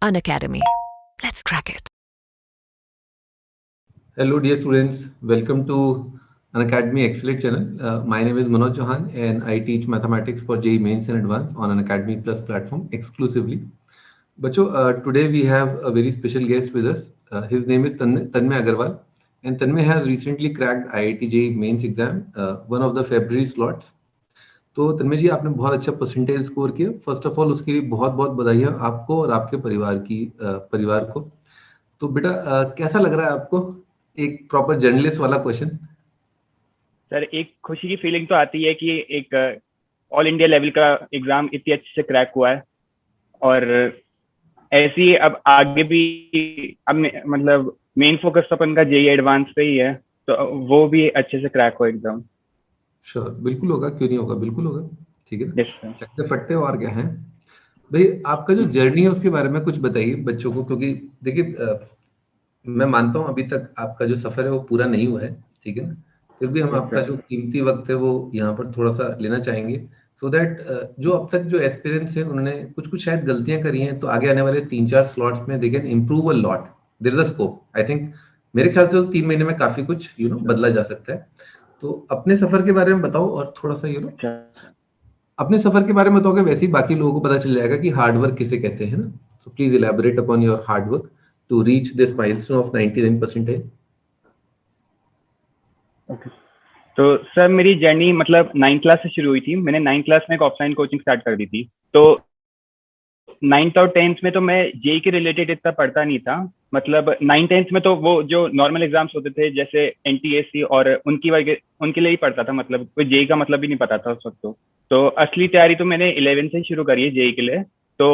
Unacademy. Let's crack it. Hello, dear students. Welcome to Unacademy Excellent channel. My name is Manoj Chauhan, and I teach mathematics for JEE Mains and Advanced on Unacademy Plus platform exclusively. बच्चों, today we have a very special guest with us. His name is Tanmay Agarwal, and Tanmay has recently cracked IIT JEE Mains exam, one of the February slots. तो तन्मय जी, आपने बहुत अच्छा percentage score किया. First of all उसके लिए बहुत बहुत बधाइयाँ आपको और आपके परिवार को. तो बेटा, कैसा लग रहा है आपको? एक प्रॉपर जर्नलिस्ट वाला क्वेश्चन. सर, एक खुशी की फीलिंग तो आती है कि एक ऑल इंडिया लेवल का एग्जाम इतनी अच्छे से क्रैक हुआ है, और ऐसे ही अब आगे भी अब मतलब मेन फोकस अपन का जेईई एडवांस पे ही है, तो वो भी अच्छे से क्रैक हो एग्जाम. श्योर, बिल्कुल होगा, क्यों नहीं होगा, बिल्कुल होगा. ठीक है, यस सर. चकते फट्टे और क्या है भाई. आपका जो जर्नी है उसके बारे में कुछ बताइए बच्चों को, क्योंकि देखिए मैं मानता हूँ अभी तक आपका जो सफर है वो पूरा नहीं हुआ है. ठीक है ना, फिर भी हम आपका जो कीमती वक्त है वो यहाँ पर थोड़ा सा लेना चाहेंगे, सो दैट जो अब तक जो एक्सपीरियंस है उन्होंने कुछ शायद गलतियां करी हैं, तो आगे आने वाले 3-4 स्लॉट्स में they can improve a lot. There is a scope. I think मेरे ख्याल से 3 महीने में काफी कुछ बदला जा सकता है. तो अपने सफर के बारे में बताओ, और थोड़ा सा अपने सफर के बारे में बताओगे, वैसे ही बाकी लोगों को पता चल जाएगा कि हार्ड वर्क किसे कहते हैं ना. So please elaborate upon your hard work to reach this milestone of 99%. Okay. तो सर, मेरी जर्नी मतलब 9th क्लास से शुरू हुई थी. मैंने 9th क्लास में एक ऑफलाइन कोचिंग स्टार्ट कर दी थी. तो 9th और 10th में तो मैं जेईई के रिलेटेड इतना पढ़ता नहीं था. मतलब 9th-10th में तो वो जो नॉर्मल एग्जाम्स होते थे जैसे एनटीएससी और उनके लिए ही पढ़ता था. मतलब कोई जेईई का मतलब भी नहीं पता था उस वक्त. तो असली तैयारी तो मैंने 11th से ही शुरू करी है जेईई के लिए. तो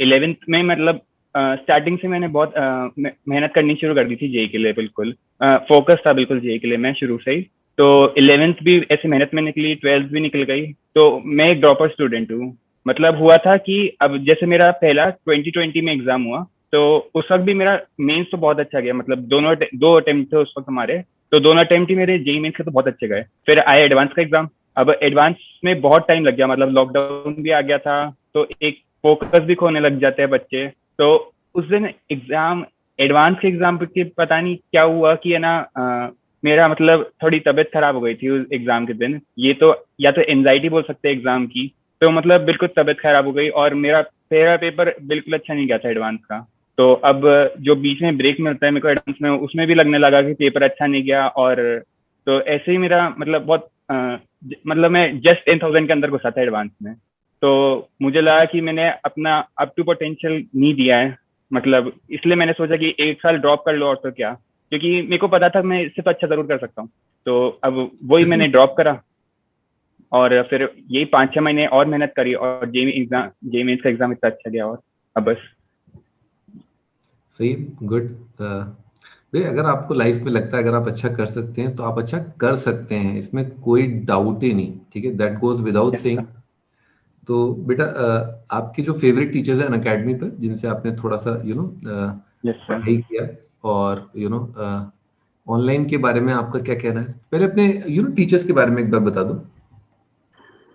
11th में मतलब स्टार्टिंग से मैंने बहुत मेहनत करनी शुरू कर दी थी जेईई के लिए. बिल्कुल फोकस था बिल्कुल जेईई के लिए मैं शुरू से ही. तो 11th भी ऐसे मेहनत में निकली, 12th भी निकल गई. तो मैं एक ड्रॉपर स्टूडेंट हूँ. मतलब हुआ था कि अब जैसे मेरा पहला 2020 में एग्जाम हुआ, तो उस वक्त भी मेरा मेंस तो बहुत अच्छा गया. मतलब दो अटेम्प्ट थे उस वक्त हमारे, तो दोनों अटेम्प्ट ही मेरे जेईई मेंस के तो बहुत अच्छे गए. फिर आया एडवांस का एग्जाम. अब एडवांस में बहुत टाइम लग गया, मतलब लॉकडाउन भी आ गया था, तो एक फोकस भी खोने लग जाते हैं बच्चे. तो उस दिन एग्जाम, एडवांस के एग्जाम पे पता नहीं क्या हुआ कि है ना, मेरा मतलब थोड़ी तबीयत खराब हो गई थी उस एग्जाम के दिन. ये तो या तो एंजाइटी बोल सकते हैं एग्जाम की. तो मतलब बिल्कुल तबीयत खराब हो गई और मेरा पेपर बिल्कुल अच्छा नहीं गया था एडवांस का. तो अब जो बीच में ब्रेक मिलता है मेरे को एडवांस में, उसमें भी लगने लगा कि पेपर अच्छा नहीं गया. और तो ऐसे ही मेरा मतलब बहुत मतलब मैं जस्ट 10,000 के अंदर घुसा था एडवांस में. तो मुझे लगा कि मैंने अपना अप टू पोटेंशियल नहीं दिया है. मतलब इसलिए मैंने सोचा कि एक साल ड्रॉप कर लो, और तो क्या, क्योंकि मेरे को पता था मैं इससे तो अच्छा जरूर कर सकता हूँ. तो अब वही मैंने ड्रॉप करा, और फिर यही 5-6 महीने और मेहनत करी, और जेईई मेंस का एग्जाम इतना अच्छा गया. और अब बस सही, गुड. भाई, अगर आपको लाइफ में लगता है अगर आप अच्छा कर सकते हैं तो आप अच्छा कर सकते हैं, इसमें कोई डाउट ही नहीं. ठीक है, दैट गोज विदाउट सेइंग. तो बेटा, आपके जो फेवरेट टीचर्स हैं अनअकैडमी पर, जिनसे आपने थोड़ा सा पढ़ाई किया, और ऑनलाइन के बारे में आपका क्या कहना है? पहले अपने टीचर्स के बारे में एक बार बता दो.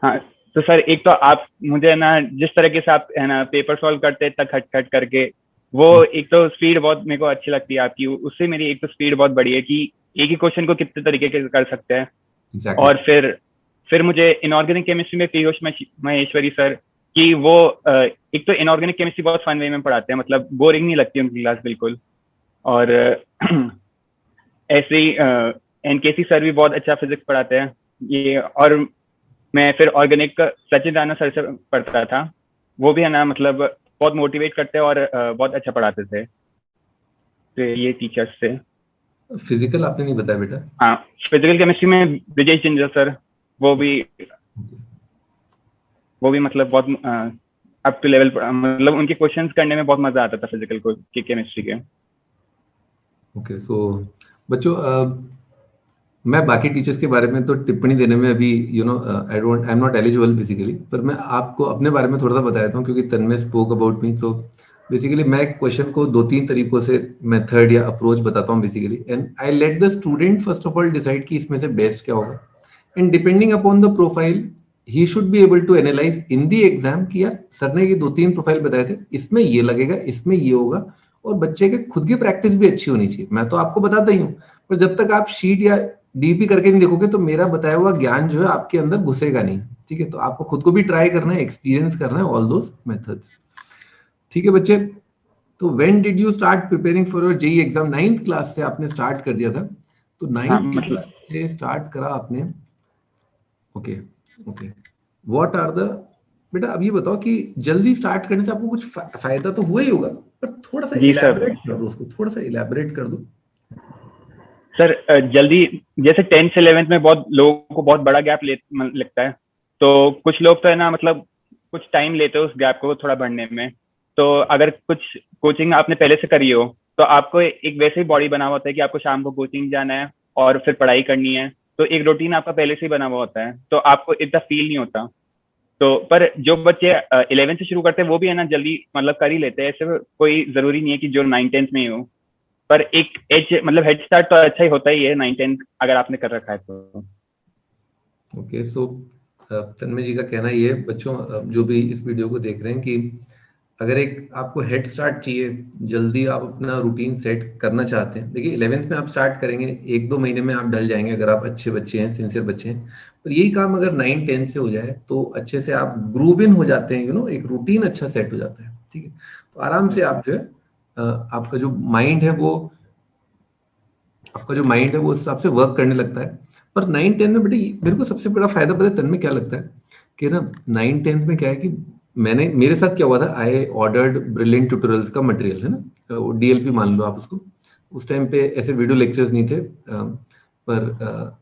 हाँ, तो सर एक तो आप मुझे ना जिस तरीके से आप है ना पेपर सॉल्व करते हैं तक खट करके, वो एक तो स्पीड बहुत मेरे को अच्छी लगती है आपकी. उससे मेरी एक तो स्पीड बहुत बड़ी है कि एक ही क्वेश्चन को कितने तरीके से कर सकते हैं. Exactly. और फिर मुझे इनऑर्गेनिक केमिस्ट्री में पीयूष महेश्वरी सर की वो एक तो इनऑर्गेनिक केमिस्ट्री बहुत फन वे में पढ़ाते हैं. मतलब बोरिंग नहीं लगती उनकी क्लास बिल्कुल. और ऐसे ही एनकेसी सर भी बहुत अच्छा फिजिक्स पढ़ाते हैं ये. और मैं फिर ऑर्गेनिक सचिन राणा सर से पढ़ता था. वो भी है ना मतलब बहुत मोटिवेट करते और बहुत अच्छा पढ़ाते थे. तो ये टीचर्स थे. फिजिकल आपने नहीं बताया बेटा. हाँ, फिजिकल केमिस्ट्री में विजय जिंजर सर, वो भी मतलब बहुत अप टू लेवल. मतलब उनके क्वेश्चंस करने में बहुत मजा आता था फिजिकल को केमिस्ट्री के. ओके, सो बच्चों, मैं बाकी टीचर्स के बारे में तो टिप्पणी देने में अभी I am not eligible basically, पर मैं आपको अपने बारे में थोड़ा सा बता देता हूँ, क्योंकि Tanmay spoke about me. So basically मैं क्वेश्चन को 2-3 तरीकों से मेथड या अप्रोच बताता हूँ basically, and I let the student first of all decide कि इसमें से बेस्ट क्या होगा. And depending upon the profile, he should be able to analyse in the exam कि यार सर ने ये 2-3 प्रोफाइल बताए थे, इसमें ये लगेगा, इसमें ये होगा, और बच्चे के खुद की प्रैक्टिस भी अच्छी होनी चाहिए। मैं तो आपको बताता ही हूँ, पर जब तक आप शीट या डीपी करके नहीं देखोगे तो मेरा बताया हुआ ज्ञान जो है आपके अंदर घुसेगा नहीं। ठीक है, तो आपको खुद को भी ट्राई करना है, एक्सपीरियंस करना है ऑल दोस मेथड्स। ठीक है बच्चे, तो when did you start preparing for your JEE exam? 9th class से आपने स्टार्ट कर दिया था, तो हाँ 9th मतलब क्लास से स्टार्ट करा आपने। Okay okay, what are the, बेटा अब ये बताओ कि जल्दी स्टार्ट करने से आपको कुछ फायदा तो हुआ ही होगा, पर थोड़ा सा जी सर। इलैबोरेट कर दो उसको, थोड़ा सा इलैबोरेट कर दो। सर जल्दी, जैसे 10th 11th में बहुत लोगों को बहुत बड़ा गैप लगता है, तो कुछ लोग तो है ना मतलब कुछ टाइम लेते हो उस गैप को थोड़ा बढ़ने में। तो अगर कुछ कोचिंग आपने पहले से करी हो तो आपको एक वैसे ही बॉडी बना हुआ होता है कि आपको शाम को कोचिंग जाना है और फिर पढ़ाई करनी है, तो एक रूटीन आपका पहले से ही बना हुआ होता है, तो आपको इतना फील नहीं होता। तो पर जो बच्चे 11th से शुरू करते हैं वो भी है ना जल्दी मतलब कर ही लेते हैं, ऐसे कोई जरूरी नहीं है कि जो 9th 10th में ही हो, पर एक एज मतलब हेड स्टार्ट तो अच्छा ही होता ही है 9th 10th अगर आपने कर रखा है तो। ओके, सो तन्मय जी का कहना ये है बच्चों, जो भी इस वीडियो को देख रहे हैं, कि अगर एक आपको हेड स्टार्ट चाहिए, जल्दी आप अपना रूटीन सेट करना चाहते हैं, देखिए 11th में आप स्टार्ट करेंगे, 1-2 महीने में आप ढल जाएंगे अगर आप अच्छे बच्चे हैं, सिंसियर बच्चे हैं। पर यही काम अगर 9-10 से हो जाए तो अच्छे से आप ग्रूव इन हो जाते हैं, एक रूटीन अच्छा सेट हो जाता है। ठीक है, तो आराम से आप जो है आपका जो माइंड है वो उस हिसाब से वर्क करने लगता है। पर 9-10 में बेटे मेरे को सबसे बड़ा फायदा पता है तन्मय क्या लगता है, कि ना 9-10 में क्या है कि मेरे साथ क्या हुआ था, आई ऑर्डर्ड ब्रिलियंट ट्यूटोरियल्स का मटेरियल, है ना, डीएलपी मान लो आप उसको। उस टाइम पे ऐसे वीडियो लेक्चर्स नहीं थे, पर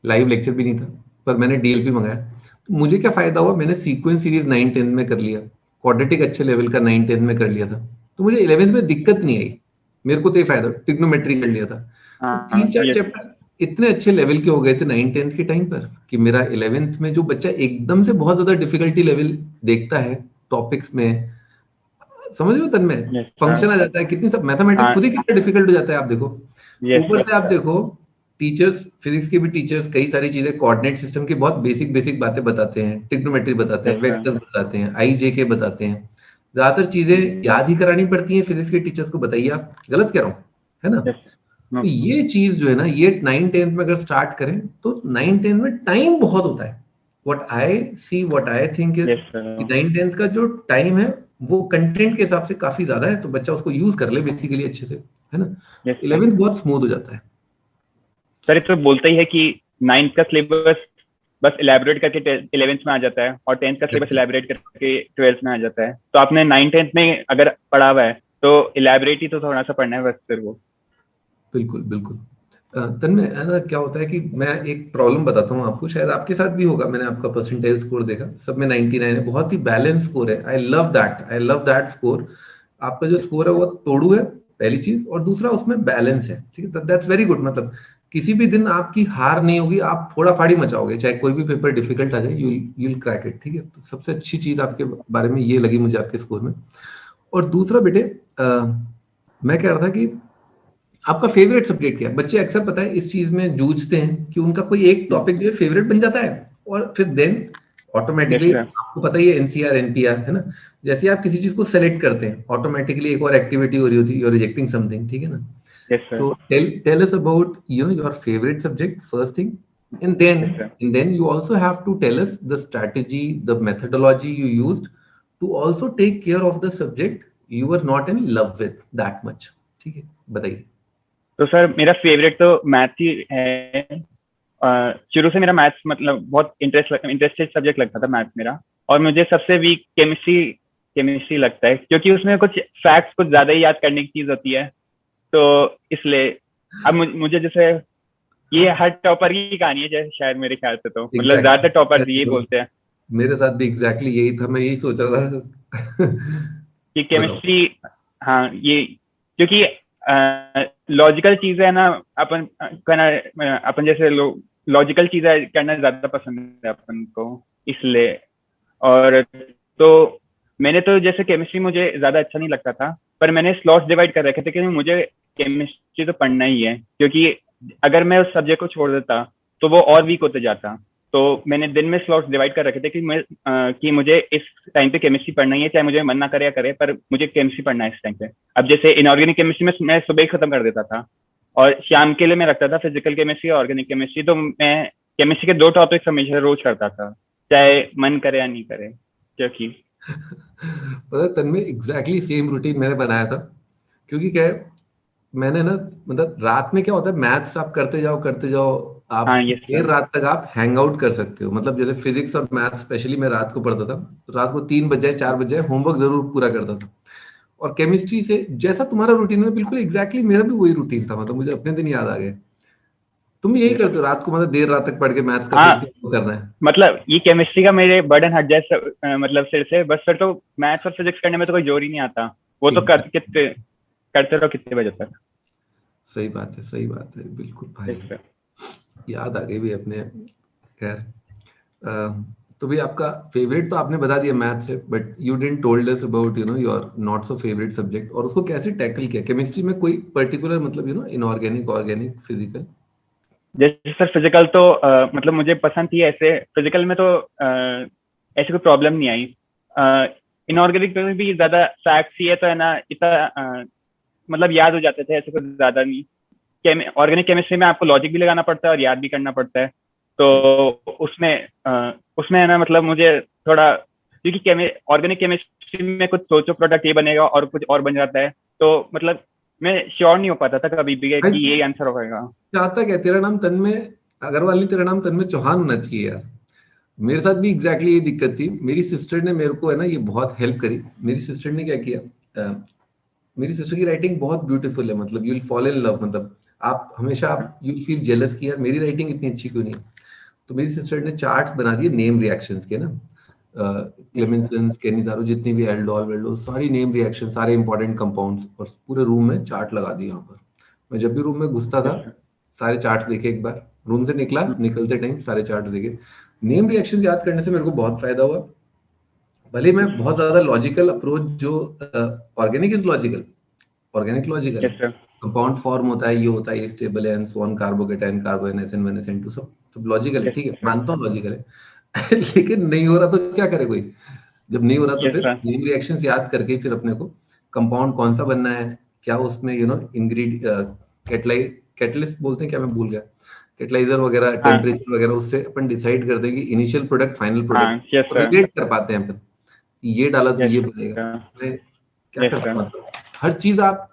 लाइव लेक्चर भी नहीं था, पर मैंने डीएलपी मंगाया। तो मुझे क्या फायदा हुआ, मैंने सीक्वेंस सीरीज 9-10 में कर लिया, क्वाड्रेटिक अच्छे लेवल का 9-10 में कर लिया था, तो मुझे 11th में दिक्कत नहीं आई। मेरे को तो ये फायदा, ट्रिग्नोमेट्री कर लिया था, तो हाँ 3-4 ये चैप्टर इतने अच्छे लेवल के हो गए थे 9-10 के टाइम पर, कि मेरा 11th में जो बच्चा एकदम से बहुत ज्यादा डिफिकल्टी लेवल देखता है टॉपिक्स में, समझ रहे हो तन्मय, यस फंक्शन आ सर। जाता है, कितनी सब मैथमेटिक्स हाँ खुद ही कितना डिफिकल्ट हो जाता है, आप देखो। यस ऊपर सर। से आप देखो, टीचर्स, फिजिक्स के भी टीचर्स कई सारी चीजें, कोऑर्डिनेट सिस्टम की बहुत बेसिक बेसिक बातें बताते हैं, ट्रिग्नोमेट्री बताते हैं, यस सर। वेक्टर्स बताते हैं, आई जे के बताते हैं। ज्यादातर चीजें याद ही करानी पड़ती हैं फिजिक्स के टीचर्स को, बताइए आप गलत कह रहा हूँ, है ना। यस तो ये चीज जो है ना, ये 9-10 में अगर स्टार्ट करें तो 9-10 में टाइम बहुत होता है। What I think is yes sir. कि 9-10 का जो टाइम है वो कंटेंट के हिसाब से काफी ज्यादा है, तो बच्चा उसको यूज कर ले बेसिकली अच्छे से, है ना। Yes sir. 11th बहुत स्मूथ हो जाता है। सर ये तो बोलता ही है कि 9th का सिलेबस बस इलेबोरेट करके 11th में आ जाता है और 10th का सिलेबस इलेबोरेट करके 12th में आ जाता है, तो आपने 9th 10th में अगर पढ़ा हुआ है तो इलेबोरेट ही तो थोड़ा सा पढ़ना है बस फिर वो। बिल्कुल बिल्कुल। तन्मय, है ना, क्या होता है कि मैं एक प्रॉब्लम बताता हूँ आपको, शायद आपके साथ भी होगा। मैंने आपका परसेंटेज स्कोर देखा, सब में 99 है, बहुत ही बैलेंस स्कोर है। I love that score. आपका जो स्कोर है वो तोड़ू है, पहली चीज, और दूसरा उसमें बैलेंस है। ठीक है, दैट्स वेरी गुड। मतलब किसी भी दिन आपकी हार नहीं होगी, आप फोड़ा फाड़ी मचाओगे, चाहे कोई भी पेपर डिफिकल्ट आ जाए, यूल क्रैक इट। ठीक है, तो सबसे अच्छी चीज आपके बारे में ये लगी मुझे आपके स्कोर में। और दूसरा बेटे, मैं कह रहा था कि आपका फेवरेट सब्जेक्ट क्या है? बच्चे अक्सर पता है इस चीज में जूझते हैं कि उनका कोई एक टॉपिक जो है फेवरेट बन जाता है, और फिर देन यस ऑटोमेटिकली सर। आपको पता ही है, एनसीआर एनपीआर, है ना, जैसे आप किसी चीज को सेलेक्ट करते हैं ऑटोमेटिकली एक और एक्टिविटी हो रही होती है, यू आर रिजेक्टिंग समथिंग। ठीक है ना। Yes sir. So tell us about your favourite subject first thing, and then yes sir. and then you also have to tell us the strategy, the methodology you used to also take care of the subject you were not in love with that much. ठीक है, बताइए। तो sir मेरा favourite तो math ही है। शुरू से मेरा मैथ्स मतलब बहुत इंटरेस्टेड सब्जेक्ट लगता था मैथ्स मेरा, और मुझे सबसे वीक केमिस्ट्री लगता है, क्योंकि उसमें कुछ फैक्ट्स कुछ ज्यादा ही याद करने की चीज होती है, तो इसलिए अब मुझे जैसे ये हर टॉपर की कहानी है जैसे, शायद मेरे ख्याल से तो मतलब ज्यादातर टॉपर्स यही Exactly. बोलते हैं मेरे साथ भी एग्जैक्टली यही था, मैं यही सोच रहा था। कि बताओ। केमिस्ट्री, हाँ ये क्योंकि लॉजिकल चीजें है ना, अपन करना अपन जैसे लॉजिकल चीजें करना ज्यादा पसंद है अपन को, इसलिए। और तो मैंने तो जैसे केमिस्ट्री मुझे ज्यादा अच्छा नहीं लगता था, पर मैंने स्लॉट्स डिवाइड कर रखे थे कि मुझे केमिस्ट्री तो पढ़ना ही है, क्योंकि अगर मैं उस सब्जेक्ट को छोड़ देता तो वो और वीक होते जाता। तो मैंने दिन में स्लॉट्स डिवाइड कर रखे थे कि मुझे इस टाइम पे केमिस्ट्री पढ़ना ही है, चाहे मुझे मन ना करे या करे, पर मुझे केमिस्ट्री पढ़ना है इस टाइम पे। अब जैसे इनऑर्गेनिक केमिस्ट्री में मैं सुबह ही खत्म कर देता था, और शाम के लिए मैं रखता था फिजिकल केमिस्ट्री और ऑर्गेनिक केमिस्ट्री। तो मैं केमिस्ट्री के 2 टॉपिक्स हमेशा रोज करता था, चाहे मन करे या नहीं करे, क्योंकि पता है तन्मय, एग्जैक्टली सेम रूटीन मैंने बनाया था। क्योंकि क्या है, मैंने ना मतलब रात में क्या होता है, मैथ्स आप करते जाओ, आप हाँ ये देर सर। रात तक आप हैंग आउट कर सकते हो। मतलब जैसे फिजिक्स और मैथ्स स्पेशली मैं रात को पढ़ता था, तो रात को 3 बज जाए 4 बज जाए होमवर्क जरूर पूरा करता था। और केमिस्ट्री से जैसा तुम्हारा रूटीन है, बिल्कुल एग्जैक्टली मेरा भी वही रूटीन था। मतलब मुझे अपने दिन याद आ गए। तुम भी यही करते हो रात को, मतलब देर रात तक पढ़ के मैथ्स का फिर हाँ करना है? मतलब ये केमिस्ट्री का मेरे बर्डन हट जाए मतलब सिर से, बस फिर तो मैथ्स और फिजिक्स करने में तो कोई जोर ही नहीं आता। वो तो करते रहो कितने बजे तक। सही बात है, सही बात है, बिल्कुल भाई। Yes, sir. याद आ गई भी अपने। खैर, तो भी आपका फेवरेट तो आपने बता दिया मैथ्स है, but you didn't told us about your not so favourite subject, और उसको कैसे टैकल किया केमिस्ट्री में? कोई पर्टिकुलर मतलब इनऑर्गेनिक, ऑर्गेनिक, फिजिकल? जैसे सर फिजिकल तो मतलब मुझे पसंद थी ऐसे, फिजिकल में तो ऐसी कोई प्रॉब्लम नहीं आई। इनऑर्गेनिक में भी ज्यादा फैक्ट्स ही है तो है ना, इतना मतलब याद हो जाते थे, ऐसे कुछ ज्यादा नहीं। ऑर्गेनिक केमिस्ट्री में आपको लॉजिक भी लगाना पड़ता है और याद भी करना पड़ता है। तो उसमें है ना, मतलब मुझे थोड़ा, क्योंकि ऑर्गेनिक केमिस्ट्री में कुछ सोचो प्रोडक्ट ये बनेगा और कुछ और बन जाता है, तो मतलब मैं श्योर नहीं हो पाता था कभी भी भाई कि ये आंसर होगा। चाहता क्या, तेरा नाम तन्मय अग्रवाल नहीं, तेरा नाम तन्मय चौहान होना चाहिए यार। मेरे साथ भी एग्जैक्टली ये दिक्कत थी। मेरी सिस्टर ने मेरे को है ना ये बहुत हेल्प करी। मेरी सिस्टर ने क्या किया, मेरी सिस्टर की राइटिंग बहुत ब्यूटीफुल है। मतलब you will fall in love. मतलब आप हमेशा आप यू विल फील जेलस कि यार मेरी राइटिंग इतनी अच्छी क्यों नहीं है। तो मेरी सिस्टर ने चार्ट्स बना दिए नेम रिएक्शंस के ना, क्लेमेंसन्स, केनिजारो, जितनी भी एल्डोल वेल्डोल, सारी नेम रिएक्शन, सारे इंपॉर्टेंट कंपाउंड्स, और पूरे रूम में चार्ट लगा दिए। यहाँ पर मैं जब भी रूम में घुसता था, सारे चार्ट देखे। एक बार रूम से निकला, निकलते टाइम सारे चार्ट देखे। नेम रिएक्शन याद करने से मेरे को बहुत फायदा हुआ। भले मैं बहुत ज्यादा लॉजिकल अप्रोच, जो organic is logical, organic logical है, यस सर। कंपाउंड फॉर्म होता है, ये होता है, ये स्टेबल है, and so on, carbocation, carbon, SN1 SN2, सब लॉजिकल है, यस ठीक है, सर। मानता हूँ लॉजिकल है। लेकिन नहीं हो रहा तो क्या करे कोई? जब नहीं हो रहा तो यस फिर सर। नेम रिएक्शंस याद करके फिर अपने को कंपाउंड कौन सा बनना है, क्या उसमें कैटलिस्ट बोलते हैं क्या, मैं भूल गया, कैटलाइजर वगैरह, हाँ टेम्परेचर वगैरह, उससे अपन डिसाइड कर देंगे इनिशियल प्रोडक्ट, फाइनल हाँ। Yes product, sir. रिलेट कर पाते हैं अपन कि ये डाला तो यस ये बनेगा। सर। मैं क्या यस करता सर। हूँ, मतलब हर चीज आप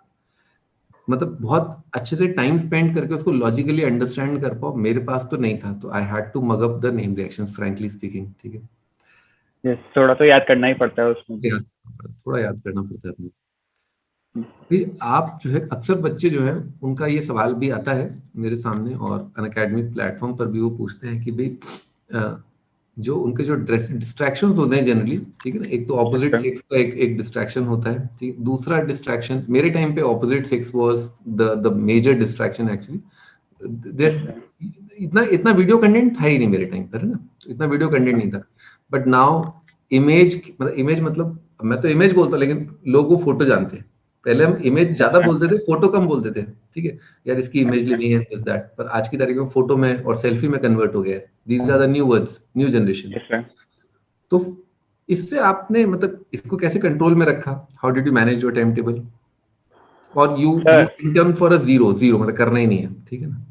मतलब बहुत अच्छे से टाइम स्पेंड करके उसको लॉजिकली अंडरस्टैंड कर पाओ। मेरे पास तो नहीं था, तो I had to mug up the name reactions, frankly speaking, ठीक है। यस, थोड़ा तो याद करना ही पड़ता है उसमें भी। थोड़ा याद करना पड़ता है अपने। फिर आप जो है, अक्सर बच्चे जो है उनका ये सवाल भी आता है मेरे सामने, और अनअकैडमिक प्लेटफॉर्म पर भी वो पूछते हैं कि भाई जो उनके जो डिस्ट्रैक्शंस होते हैं जनरली, ठीक है ना, एक तो यस ऑपोजिट सर। सेक्स का एक डिस्ट्रैक्शन होता है, ठीक। दूसरा डिस्ट्रैक्शन मेरे टाइम पे opposite sex was the major distraction actually. Yes there sir. इतना इतना वीडियो कंटेंट था ही नहीं मेरे टाइम पर, है ना, इतना वीडियो कंटेंट नहीं था। बट नाउ इमेज मतलब मैं तो इमेज बोलता हूँ, लेकिन लोग वो फोटो जानते हैं। पहले हम इमेज यस ज्यादा सर। बोलते थे, फोटो कम बोलते थे, ठीक है, यार इसकी इमेज लेनी है, दिस दैट। पर आज की तारीख में फोटो में और सेल्फी में कन्वर्ट हो गया है। These are the new words, new generation. Yes sir. तो इससे आपने मतलब इसको कैसे कंट्रोल में रखा? How did you manage your time table? और you sir intern for a zero zero, मतलब करना ही नहीं है, ठीक है ना?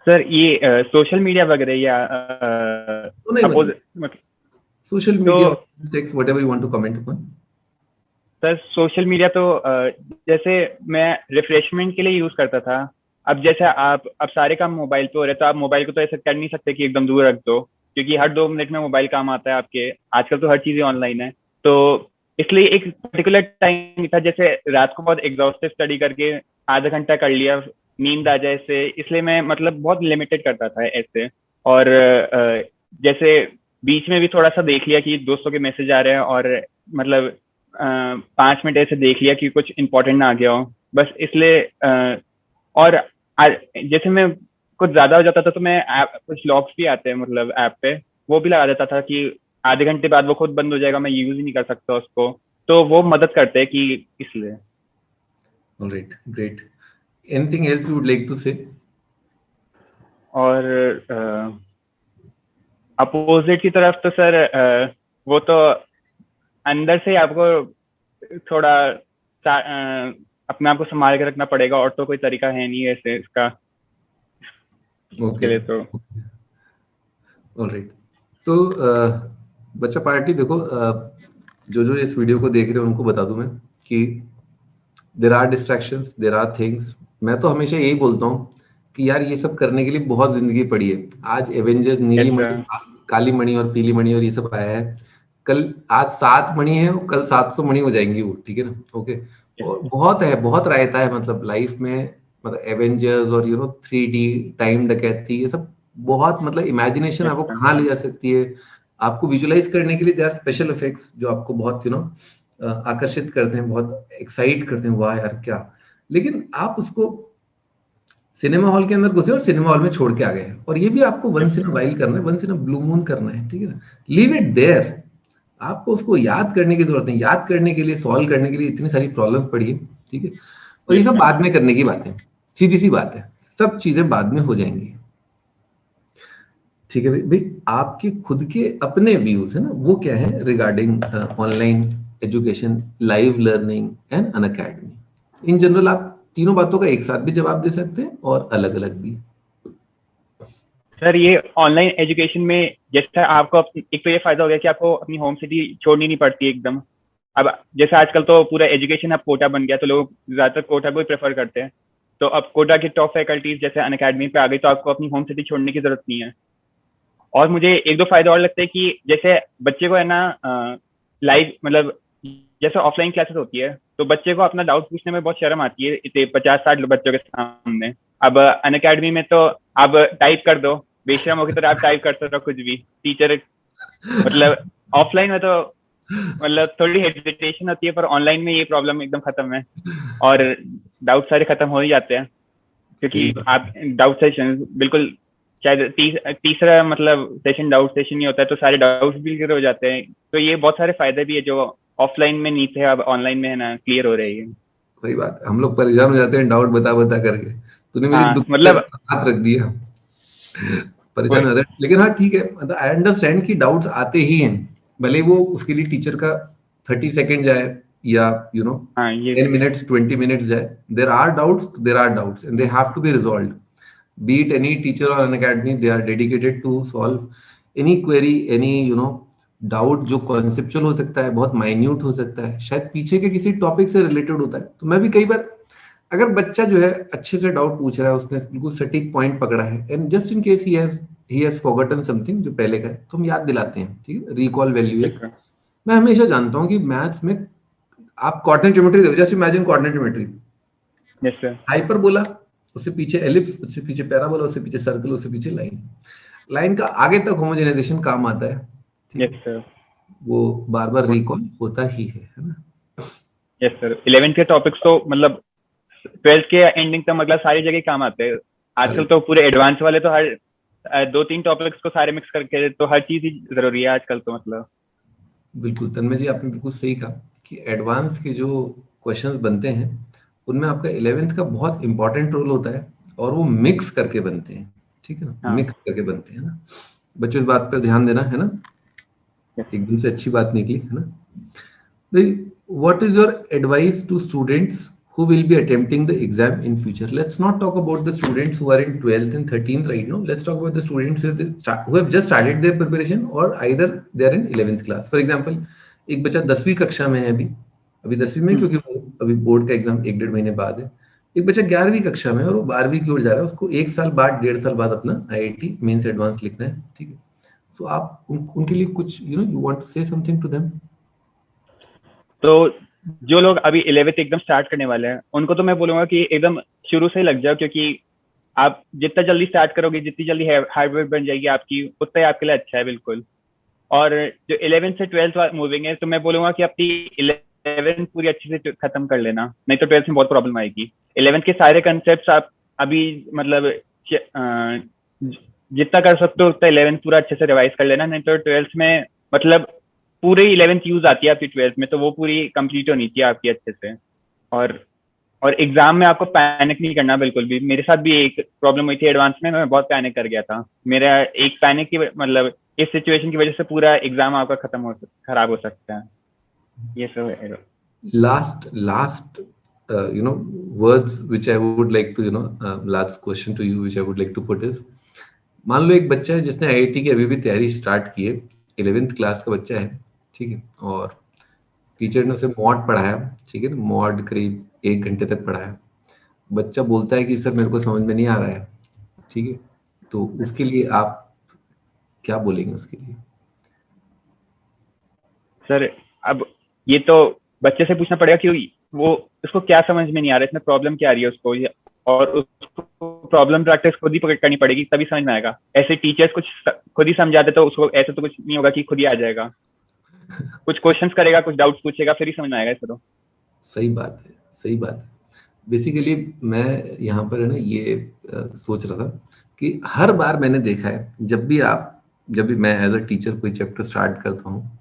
सर ये सोशल मीडिया वगैरह या तो नहीं अपोज मतलब मतलब, सोशल तो media, sex, whatever you want to comment upon. Sir social media तो जैसे मैं रिफ्रेशमेंट के लिए यूज करता था। अब जैसे आप अब सारे काम मोबाइल पे हो रहे, तो आप मोबाइल को तो ऐसे कर नहीं सकते कि एकदम दूर रख दो, क्योंकि हर 2 मिनट में मोबाइल काम आता है आपके। आजकल तो हर चीजें ऑनलाइन है। तो इसलिए एक पर्टिकुलर टाइम था, जैसे रात को बहुत एग्जॉस्टिव स्टडी करके आधा घंटा कर लिया, नींद आ जाए इससे, इसलिए मैं मतलब बहुत लिमिटेड करता था ऐसे। और जैसे बीच में भी थोड़ा सा देख लिया कि दोस्तों के मैसेज आ रहे हैं, और मतलब 5 मिनट ऐसे देख लिया कि कुछ इंपॉर्टेंट ना आ गया हो, बस इसलिए और जैसे मैं कुछ ज्यादा हो जाता था तो मैं कुछ लॉक्स भी आते हैं मतलब ऐप पे, वो भी लगा देता था कि आधे घंटे बाद वो खुद बंद हो जाएगा, मैं यूज ही नहीं कर सकता उसको। तो वो मदद करते हैं कि इसलिए। Alright, great. Anything else you would like to say? और अपोजिट की तरफ तो सर वो तो अंदर से आपको थोड़ा अपने आप को संभाल के रखना पड़ेगा, और तो कोई तरीका है नहीं ऐसे इसका, इसके ओके, लिए तो। ऑलराइट। तो बच्चा पार्टी देखो, जो जो इस वीडियो को देख रहे हैं उनको बता दूं मैं कि there are distractions, there are things. मैं तो हमेशा यही बोलता हूँ कि यार ये सब करने के लिए बहुत जिंदगी पड़ी है। आज एवेंजर्स नीली यस मणि, सर। काली मणि और पीली मणि और ये सब आया है। कल आज 7 मणि है, कल 700 मणि हो जाएंगी वो, ठीक है ना? ओके। और बहुत है, बहुत रायता है मतलब लाइफ में। मतलब एवेंजर्स और 3D, टाइम डकैती, ये सब बहुत मतलब इमेजिनेशन यस आपको सर। कहाँ ले जा सकती है। आपको विजुलाइज करने के लिए देयर आर स्पेशल इफेक्ट्स जो आपको बहुत आकर्षित करते हैं, बहुत एक्साइट करते हैं, वाह यार क्या। लेकिन आप उसको सिनेमा हॉल के अंदर घुसे और सिनेमा हॉल में छोड़ के आ गए हैं। और ये भी आपको वंस इन अ वाइल करना है, once in a blue moon करना है, ठीक है ना? Leave it there. आपको उसको याद करने की जरूरत नहीं। याद करने के लिए, सॉल्व करने के लिए इतनी सारी प्रॉब्लम पड़ी है, ठीक है? और ये यस सब सर। बाद में करने की बात है, सीधी सी बात है। सब चीजें बाद में हो जाएंगी, ठीक है भाई। भाई आपके खुद के अपने व्यूज है ना, वो क्या है regarding online education, live learning and Unacademy. In general आप तीनों बातों का एक साथ भी जवाब दे सकते हैं और अलग अलग भी। सर ये ऑनलाइन एजुकेशन में जैसे आपको एक तो ये फायदा हो गया कि आपको अपनी होम सिटी छोड़नी नहीं पड़ती एकदम। अब जैसे आजकल तो पूरा एजुकेशन अब कोटा बन गया, तो लोग ज्यादातर कोटा को ही प्रेफर करते हैं। तो अब कोटा की टॉप फैकल्टीज जैसे अन अकेडमी पे आ गई, तो आपको अपनी होम सिटी छोड़ने की जरूरत नहीं है। और मुझे एक दो फायदे और लगते हैं कि जैसे बच्चे को है ना लाइव मतलब जैसे ऑफलाइन क्लासेस होती है, तो बच्चे को अपना डाउट पूछने में बहुत शर्म आती है इतने 50-60 बच्चों के सामने। अब अन अकेडमी में तो आप टाइप कर दो, बेशरम होगी तो आप टाइप कर सकते हो कुछ भी, टीचर मतलब। ऑफलाइन में तो मतलब थोड़ी हेजिटेशन होती है, पर ऑनलाइन में ये प्रॉब्लम एकदम खत्म है, और डाउट सारे खत्म हो ही जाते हैं, सही क्योंकि बात। आप डाउट सेशन बिल्कुल शायद तीसरा मतलब सेशन डाउट सेशन ही होता है, तो सारे डाउट्स भी क्लियर हो जाते हैं। तो ये बहुत सारे फायदे भी है जो ऑफलाइन में नहीं थे, अब ऑनलाइन में है ना क्लियर हो रही है। सही बात है, हम लोग परेशान हो जाते हैं डाउट बता बता करके। तूने मेरी हाँ दुख पे मतलब हाथ रख दिया, परेशान वही। हो जाते हैं। लेकिन हाँ ठीक है, मतलब आई अंडरस्टैंड कि डाउट्स आते ही हैं, भले वो उसके लिए टीचर का 30 सेकेंड जाए या यू नो हाँ ये 10 मिनट्स 20 मिनट्स जाए। There are doubts, there are doubts and they have to be resolve. be it any teacher or an academy, they are dedicated to solve any query, any doubt जो conceptual हो सकता है, बहुत minute हो सकता है, शायद पीछे के किसी टॉपिक से रिलेटेड होता है। तो मैं भी कई बार, अगर बच्चा जो है अच्छे से डाउट पूछ रहा है, उसने बिल्कुल सटीक पॉइंट पकड़ा है, and just in case he has forgotten something जो पहले का है, तो हम याद दिलाते हैं, ठीक है? रिकॉल वैल्यू एक। यस मैं हमेशा जानता हूँ कि मैथ्स में आप कोऑर्डिनेट ज्योमेट्री देखो, जैसे imagine coordinate geometry, sir. Hyperbola, उससे पीछे एलिप्स, उससे पीछे पैराबोला, उससे पीछे सर्कल, उससे पीछे लाइन। लाइन का आगे तक होमोजेनाइजेशन काम आता है, ठीक यस है? सर। वो बार बार रिकॉल होता ही है ना? Yes sir. 11th के टॉपिक्स तो मतलब 12th के एंडिंग तक मतलब सारी जगह काम आते हैं। आजकल सारे, तो पूरे एडवांस वाले तो हर 2-3 टॉपिक्स को सारे मिक्स करके, तो हर चीज ही जरूरी है आजकल तो मतलब। बिल्कुल तन्मय जी, आपने बिल्कुल सही कहा कि एडवांस के जो क्वेश्चंस बनते हैं उनमें आपका 11th का बहुत इंपॉर्टेंट रोल होता है, और वो मिक्स करके बनते हैं, ठीक है ना? हाँ। मिक्स करके बनते हैं ना। बच्चों इस बात पर ध्यान देना है ना, यस। एकदम से अच्छी बात निकली है ना भाई। What is your advice to students who will be attempting the exam in future? Let's not talk about the students who are in 12th and 13th right now. Let's talk about the students who have just started their preparation, or either they are in 11th class. For example, एक बच्चा 10वीं कक्षा में है अभी, अभी 10वीं में, क्योंकि वो अभी बोर्ड का एग्जाम 1-1.5 महीने बाद है। एक बच्चा 11वीं कक्षा में है और वो 12वीं की ओर जा रहा है, उसको 1 साल बाद, 1.5 साल बाद अपना IIT मेंस एडवांस लिखना है, ठीक है? तो आप उनके लिए कुछ you want to say something to them? तो जो लोग अभी 11th एकदम स्टार्ट करने वाले हैं, उनको तो मैं बोलूंगा कि एकदम शुरू से ही लग जाओ, क्योंकि आप जितना जल्दी स्टार्ट करोगे, जितनी जल्दी हार्डवेयर बन जाएगी आपकी, उतना ही आपके लिए अच्छा है बिल्कुल। और जो 11th से 12th मूविंग है, तो मैं बोलूंगा कि अपनी 11th पूरी अच्छे से खत्म कर लेना, नहीं तो 12th में बहुत प्रॉब्लम आएगी। 11th के सारे कंसेप्ट आप अभी मतलब जितना कर सकते हो उतना 11th पूरा अच्छे से रिवाइज कर लेना, नहीं तो 12th में मतलब पूरी 11th यूज आती है आपकी 12th में, तो वो पूरी कंप्लीट होनी चाहिए आपकी अच्छे से। और और एग्जाम में आपको पैनिक नहीं करना बिल्कुल भी। मेरे साथ भी एक प्रॉब्लम हुई थी एडवांस में, मैं बहुत पैनिक कर गया था। मेरा एक पैनिक की मतलब इस सिचुएशन की वजह से पूरा एग्जाम आपका खराब हो सकता है। ये सब है। Last words which I would like to last question to you which I would like to put is, मान लो एक बच्चा है जिसने आईआईटी की अभी भी तैयारी स्टार्ट की है, 11th क्लास का बच्चा है, ठीक है, और टीचर ने उसे मॉड पढ़ाया, ठीक है ना, मॉड करीब 1 घंटे तक पढ़ाया। बच्चा बोलता है कि सर मेरे को समझ में नहीं आ रहा है, ठीक है, तो उसके लिए आप क्या बोलेंगे उसके लिए? सर अब ये तो बच्चे से पूछना पड़ेगा कि वो उसको क्या समझ में नहीं आ रहा है, इसमें प्रॉब्लम क्या आ रही है उसको, और उसको प्रॉब्लम प्रैक्टिस खुद ही करनी पड़ेगी, तभी समझ में आएगा। ऐसे टीचर्स कुछ खुद ही समझाते तो उसको ऐसे तो कुछ नहीं होगा कि खुद ही आ जाएगा। कुछ क्वेश्चंस करेगा, कुछ डाउट्स पूछेगा, फिर ही समझ में आएगा इसको। तो सही बात है, सही बात है। बेसिकली मैं यहाँ पर है ना ये सोच रहा था कि हर बार मैंने देखा है, जब भी मैं एज अ टीचर कोई चैप्टर स्टार्ट करता हूँ,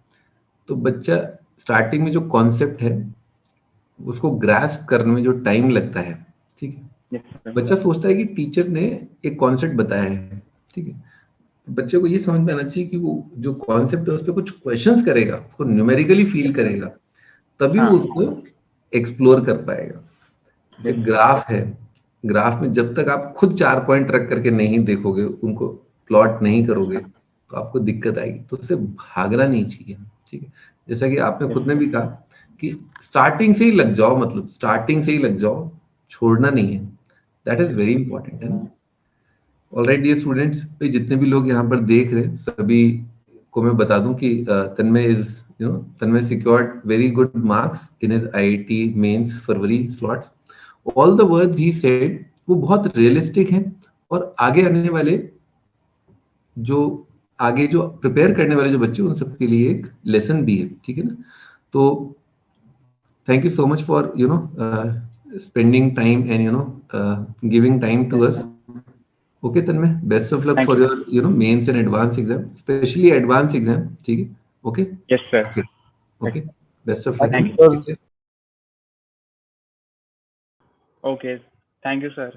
तो बच्चा स्टार्टिंग में जो कॉन्सेप्ट है उसको ग्रास्प करने में जो टाइम लगता है, ठीक है, Yes, sir. बच्चा सोचता है कि टीचर ने एक कॉन्सेप्ट बताया है, ठीक है, बच्चे को ये समझ में आना चाहिए कि वो जो कॉन्सेप्ट है उस पर कुछ क्वेश्चंस करेगा, उसको न्यूमेरिकली फील करेगा, तभी वो उसको एक्सप्लोर कर पाएगा। जैसे ग्राफ है, ग्राफ में जब तक आप खुद 4 पॉइंट रख करके नहीं देखोगे, उनको प्लॉट नहीं करोगे, तो आपको दिक्कत आएगी। तो उससे भागना नहीं चाहिए, ठीक है। जैसा कि आपने खुद ने भी कहा कि स्टार्टिंग से ही लग जाओ, मतलब स्टार्टिंग से ही लग जाओ, छोड़ना नहीं है। दैट इज वेरी इंपॉर्टेंट है। ऑलराइट डियर स्टूडेंट्स, भाई जितने भी लोग यहाँ पर देख रहे हैं सभी को मैं बता दूं कि Tanmay secured very good marks in his IIT mains February slots. All the words he said वो बहुत रियलिस्टिक हैं, और आगे जो प्रिपेयर करने वाले जो बच्चे उन सबके लिए एक लेसन भी है, ठीक है ना। तो thank you so much for spending time and giving time to us. Okay, Tanmay, best of luck Thank for you. your mains and advanced exam, especially advanced exam. ठीक है? Okay? Yes, sir. Okay. Best of luck. Thank you. Take care. Okay. Thank you, sir.